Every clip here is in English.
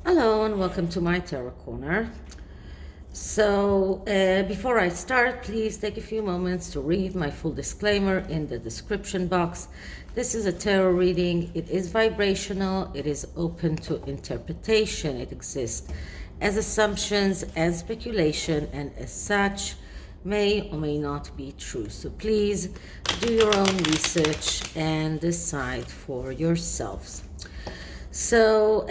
Hello and welcome to my Tarot Corner. So before I start, please take a few moments to read my full disclaimer in the description box. This is a tarot reading. It is vibrational. It is open to interpretation. It exists as assumptions and speculation, and as such may or may not be true. So please do your own research and decide for yourselves. So,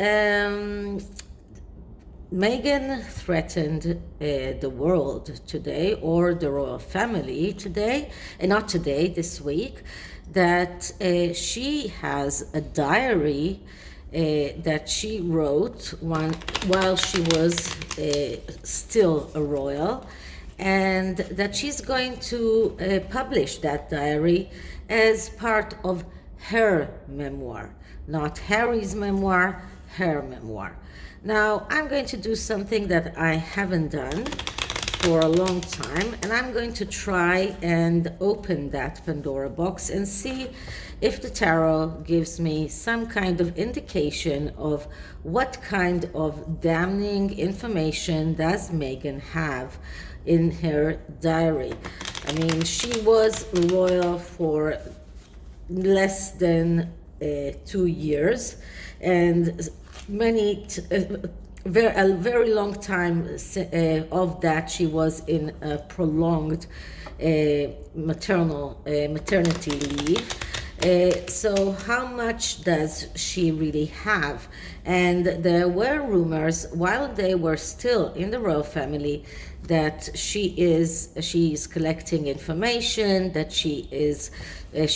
Meghan threatened the world today, or the royal family today, and not today, this week, that she has a diary that she wrote while she was still a royal, and that she's going to publish that diary as part of her memoir. Not Harry's memoir, her memoir. Now, I'm going to do something that I haven't done for a long time, and I'm going to try and open that Pandora box and see if the tarot gives me some kind of indication of what kind of damning information does Meghan have in her diary. I mean, she was royal for less than 2 years, and a very long time of that she was in a prolonged maternity leave. So how much does she really have? And there were rumors while they were still in the royal family that she is collecting information, that she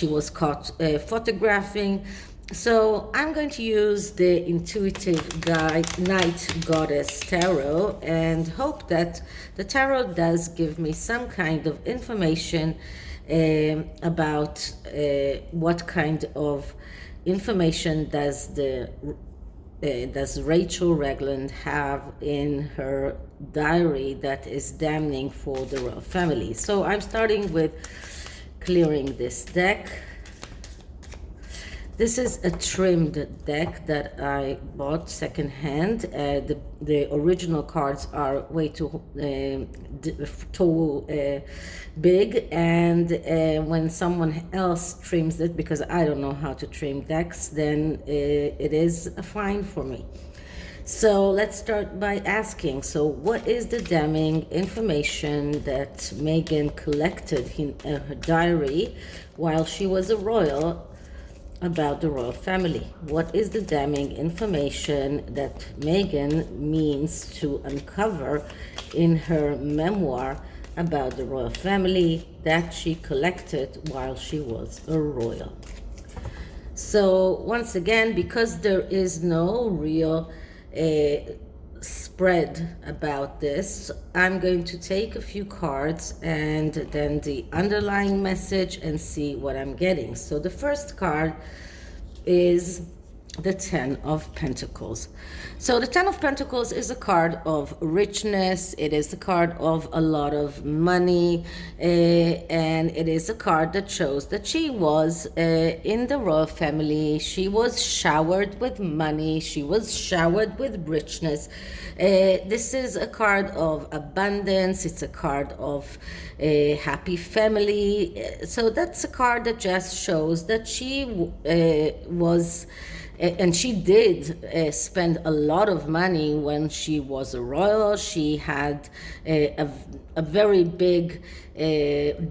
was caught photographing. So I'm going to use the intuitive guide Night Goddess Tarot and hope that the tarot does give me some kind of information about what kind of information does Rachel Ragland have in her diary that is damning for the royal family. So I'm starting with clearing this deck. This is a trimmed deck that I bought secondhand. The original cards are way too big, and when someone else trims it, because I don't know how to trim decks, then it is a fine for me. So let's start by asking, so what is the damning information that Meghan collected in her diary while she was a royal about the royal family? What is the damning information that Meghan means to uncover in her memoir about the royal family that she collected while she was a royal? So once again, because there is no real spread about this, I'm going to take a few cards and then the underlying message and see what I'm getting. So the first card is the Ten of Pentacles. So the Ten of Pentacles is a card of richness. It is a card of a lot of money, and it is a card that shows that she was in the royal family. She was showered with money. She was showered with richness. This is a card of abundance. It's a card of a happy family. So that's a card that just shows that she was, and she did spend a lot of money when she was a royal. She had a very big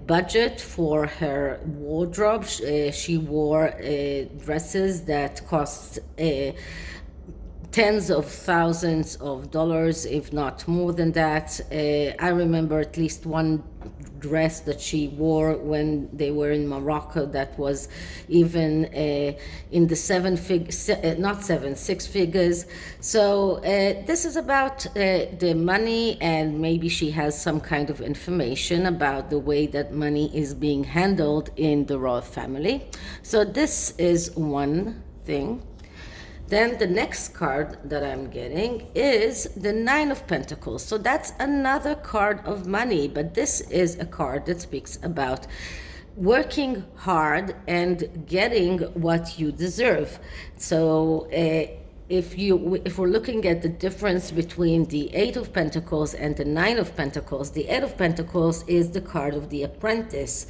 budget for her wardrobe. She wore dresses that cost tens of thousands of dollars, if not more than that. I remember at least one dress that she wore when they were in Morocco that was even in the six figures. So this is about the money, and maybe she has some kind of information about the way that money is being handled in the royal family. So this is one thing. Then the next card that I'm getting is the Nine of Pentacles. So that's another card of money, but this is a card that speaks about working hard and getting what you deserve. So if we're looking at the difference between the Eight of Pentacles and the Nine of Pentacles, the Eight of Pentacles is the card of the apprentice,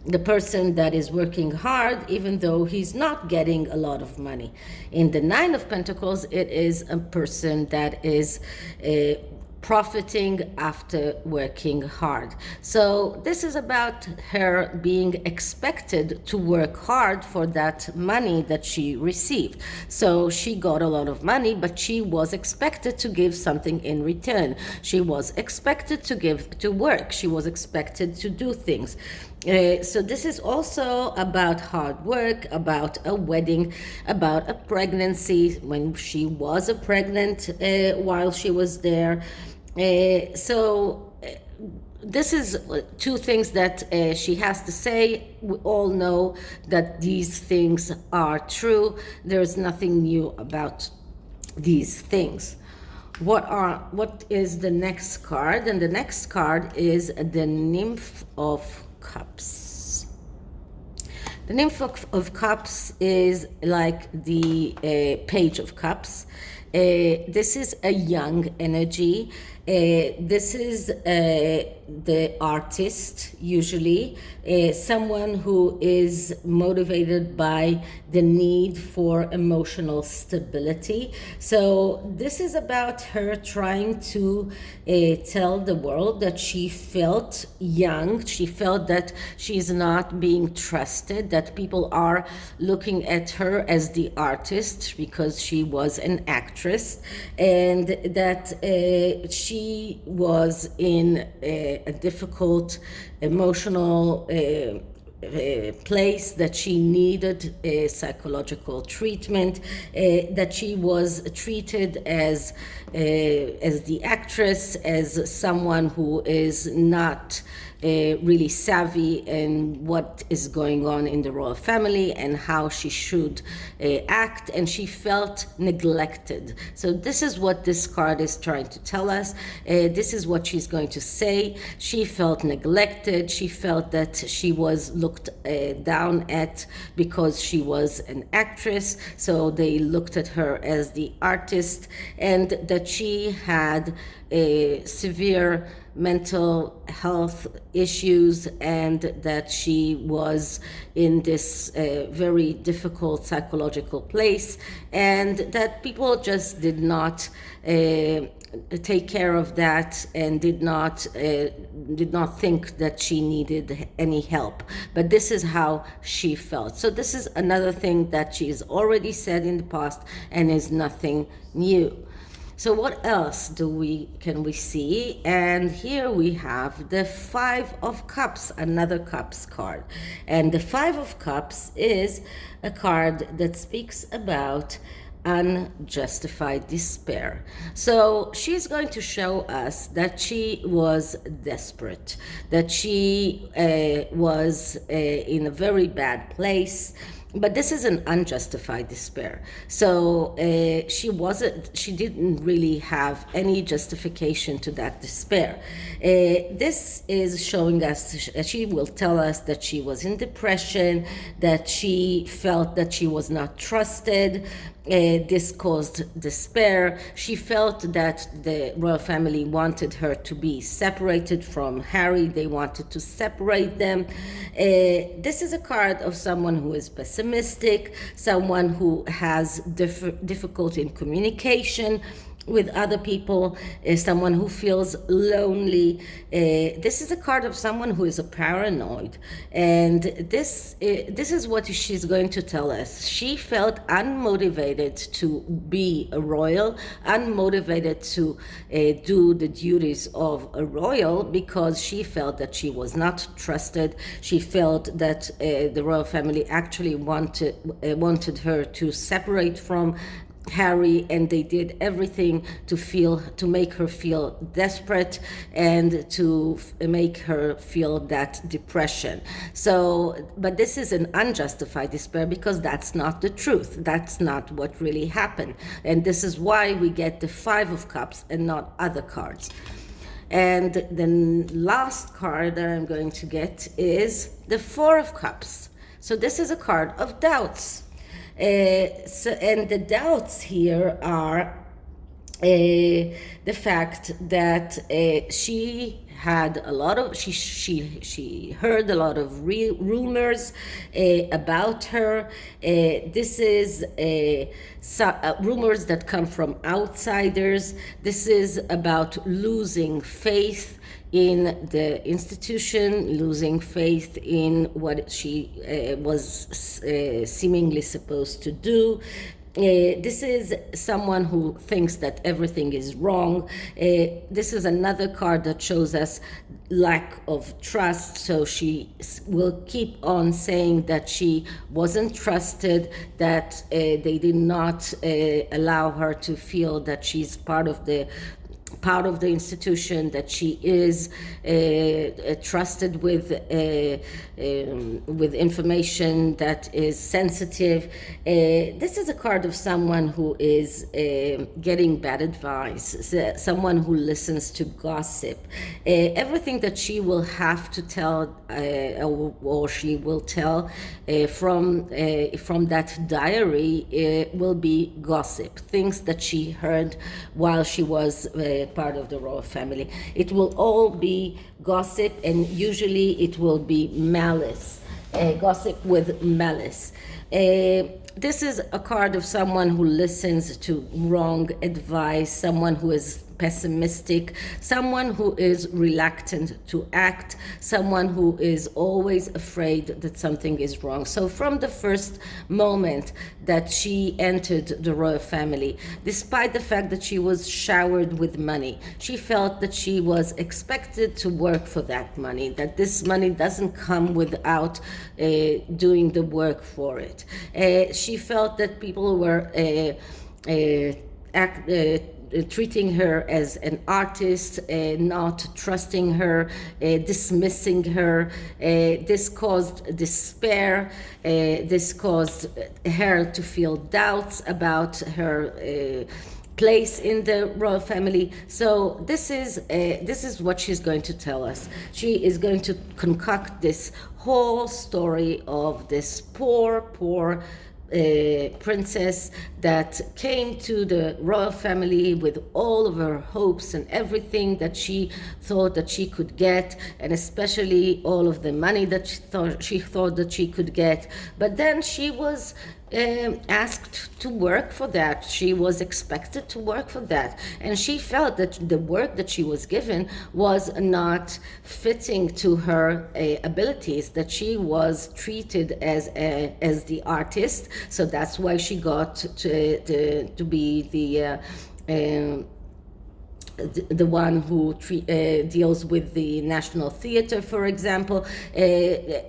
the person that is working hard even though he's not getting a lot of money. In the Nine of Pentacles, it is a person that is profiting after working hard. So this is about her being expected to work hard for that money that she received. So she got a lot of money, but she was expected to give something in return. She was expected to work. She was expected to do things. So this is also about hard work, about a wedding, about a pregnancy, when she was pregnant while she was there. This is two things that she has to say. We all know that these things are true. There's nothing new about these things. What is the next card? And the next card is the Nymph of Cups. The Nymph of Cups is like the Page of Cups. This is a young energy. This is the artist, usually, someone who is motivated by the need for emotional stability. So this is about her trying to tell the world that she felt young. She felt that she's not being trusted, that people are looking at her as the artist because she was an actress, and that she was in a difficult emotional place, that she needed psychological treatment, that she was treated as the actress, as someone who is not really savvy in what is going on in the royal family and how she should act, and she felt neglected. So this is what this card is trying to tell us. This is what she's going to say. She felt neglected. She felt that she was looked down at because she was an actress, so they looked at her as the artist, and that she had severe mental health issues, and that she was in this very difficult psychological place, and that people just did not take care of that, and did not think that she needed any help. But this is how she felt. So this is another thing that she's already said in the past and is nothing new. So what else can we see? And here we have the Five of Cups, another Cups card. And the Five of Cups is a card that speaks about unjustified despair. So she's going to show us that she was desperate, that she was in a very bad place. But this is an unjustified despair. So she didn't really have any justification to that despair. This is showing us, she will tell us that she was in depression, that she felt that she was not trusted. This caused despair. She felt that the royal family wanted her to be separated from Harry. They wanted to separate them. This is a card of someone who is pessimistic, someone who has difficulty in communication with other people, someone who feels lonely. This is a card of someone who is a paranoid, and this is what she's going to tell us. She felt unmotivated to be a royal, unmotivated to do the duties of a royal, because she felt that she was not trusted. She felt that the royal family actually wanted her to separate from Harry, and they did everything to make her feel desperate and to make her feel that depression. So, but this is an unjustified despair, because that's not the truth. That's not what really happened. And this is why we get the Five of Cups and not other cards. And the last card that I'm going to get is the Four of Cups. So this is a card of doubts. And the doubts here are the fact that she had a lot of she heard a lot of rumors about her. This is rumors that come from outsiders. This is about losing faith in the institution, losing faith in what she was seemingly supposed to do. This is someone who thinks that everything is wrong. This is another card that shows us lack of trust. So she will keep on saying that she wasn't trusted, that they did not allow her to feel that she's part of the institution, that she is trusted with information that is sensitive. This is a card of someone who is getting bad advice, someone who listens to gossip. Everything that she will have to tell or she will tell from that diary will be gossip, things that she heard while she was part of the royal family. It will all be gossip, and usually it will be malice, gossip with malice. This is a card of someone who listens to wrong advice, someone who is pessimistic, someone who is reluctant to act, someone who is always afraid that something is wrong. So from the first moment that she entered the royal family, despite the fact that she was showered with money, she felt that she was expected to work for that money, that this money doesn't come without doing the work for it. She felt that people were treating her as an artist, not trusting her, dismissing her. This caused despair. This caused her to feel doubts about her place in the royal family. So this is what she's going to tell us. She is going to concoct this whole story of this poor princess that came to the royal family with all of her hopes and everything that she thought that she could get, and especially all of the money that she thought that she could get. But then she was asked to work for that. She was expected to work for that, and she felt that the work that she was given was not fitting to her abilities, that she was treated as the artist. So that's why she got to be the one who deals with the National Theater, for example.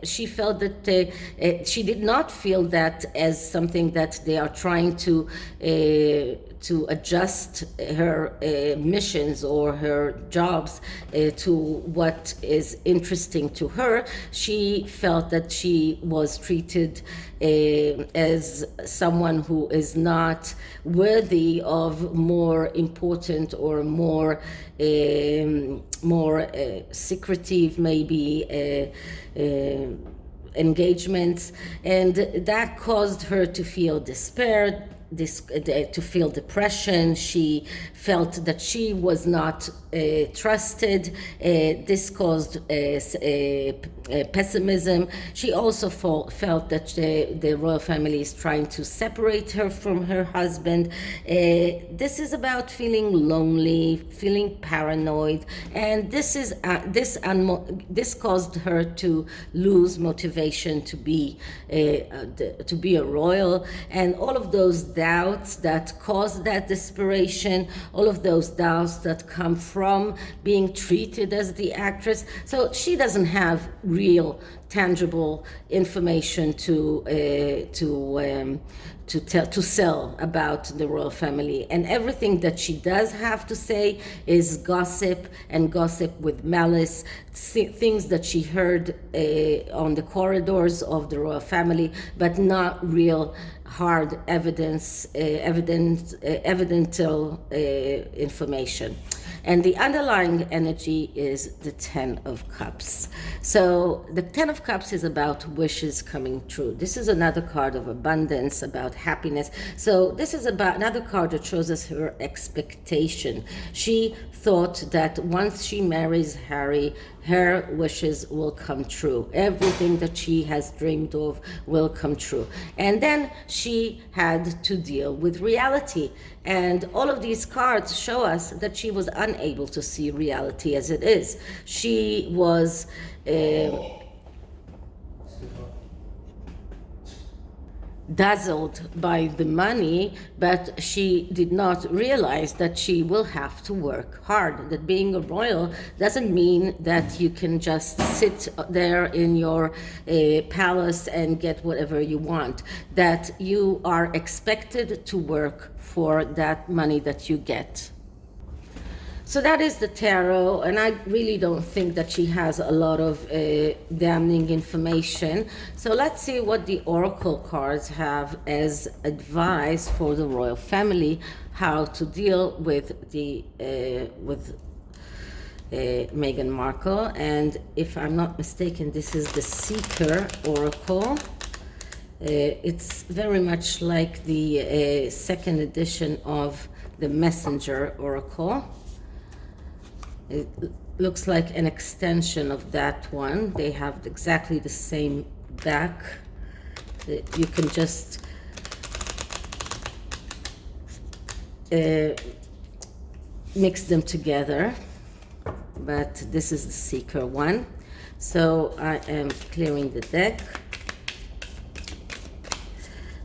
She felt that she did not feel that as something that they are trying to adjust her missions or her jobs to what is interesting to her. She felt that she was treated as someone who is not worthy of more important or more secretive, maybe, engagements, and that caused her to feel despair, to feel depression. She felt that she was not trusted. This caused pessimism. She also felt that the royal family is trying to separate her from her husband. This is about feeling lonely, feeling paranoid, and this caused her to lose motivation to be a royal, and all of those doubts that cause that desperation, all of those doubts that come from being treated as the actress. So she doesn't have real tangible information to sell about the royal family, and everything that she does have to say is gossip, and gossip with malice, things that she heard on the corridors of the royal family, but not real hard evidential information. And the underlying energy is the Ten of Cups. So the Ten of Cups is about wishes coming true. This is another card of abundance, about happiness. So this is about another card that shows us her expectation. She thought that once she marries Harry, her wishes will come true. Everything that she has dreamed of will come true. And then she had to deal with reality. And all of these cards show us that she was unable to see reality as it is. She was dazzled by the money, but she did not realize that she will have to work hard. That being a royal doesn't mean that you can just sit there in your palace and get whatever you want. That you are expected to work for that money that you get. So that is the tarot, and I really don't think that she has a lot of damning information. So let's see what the oracle cards have as advice for the royal family, how to deal with the Meghan Markle. And if I'm not mistaken, this is the Seeker oracle. It's very much like the second edition of the Messenger oracle. It looks like an extension of that one. They have exactly the same back. You can just mix them together, but this is the Seeker one. So I am clearing the deck.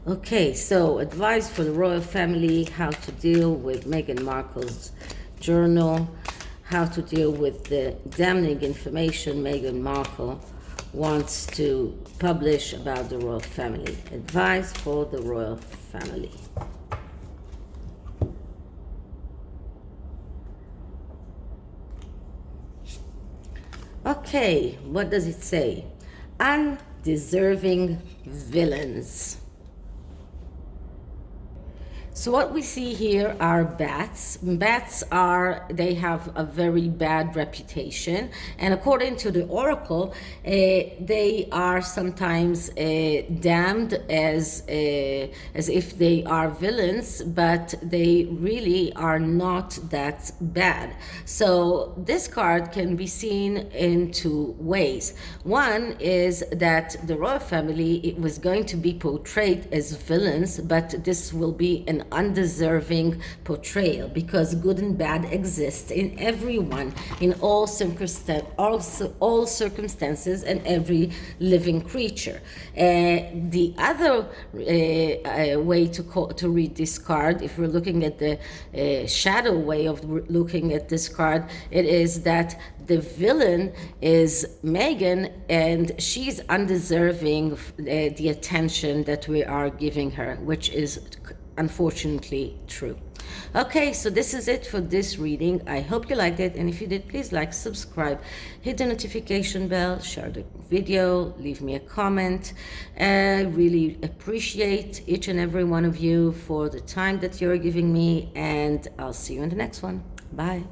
Okay, so advice for the royal family, how to deal with Meghan Markle's journal, how to deal with the damning information Meghan Markle wants to publish about the royal family. Advice for the royal family. Okay, what does it say? Undeserving villains. So what we see here are bats. Bats they have a very bad reputation, and according to the oracle, they are sometimes damned as if they are villains, but they really are not that bad. So this card can be seen in two ways. One is that the royal family was going to be portrayed as villains, but this will be an undeserving portrayal, because good and bad exists in everyone, in all circumstances and every living creature. The other way to read this card, if we're looking at the shadow way of looking at this card, it is that the villain is Meghan, and she's undeserving the attention that we are giving her, which is unfortunately true. Okay, so this is it for this reading. I hope you liked it, and if you did, please like, subscribe, hit the notification bell, share the video, leave me a comment. I really appreciate each and every one of you for the time that you're giving me, and I'll see you in the next one. Bye.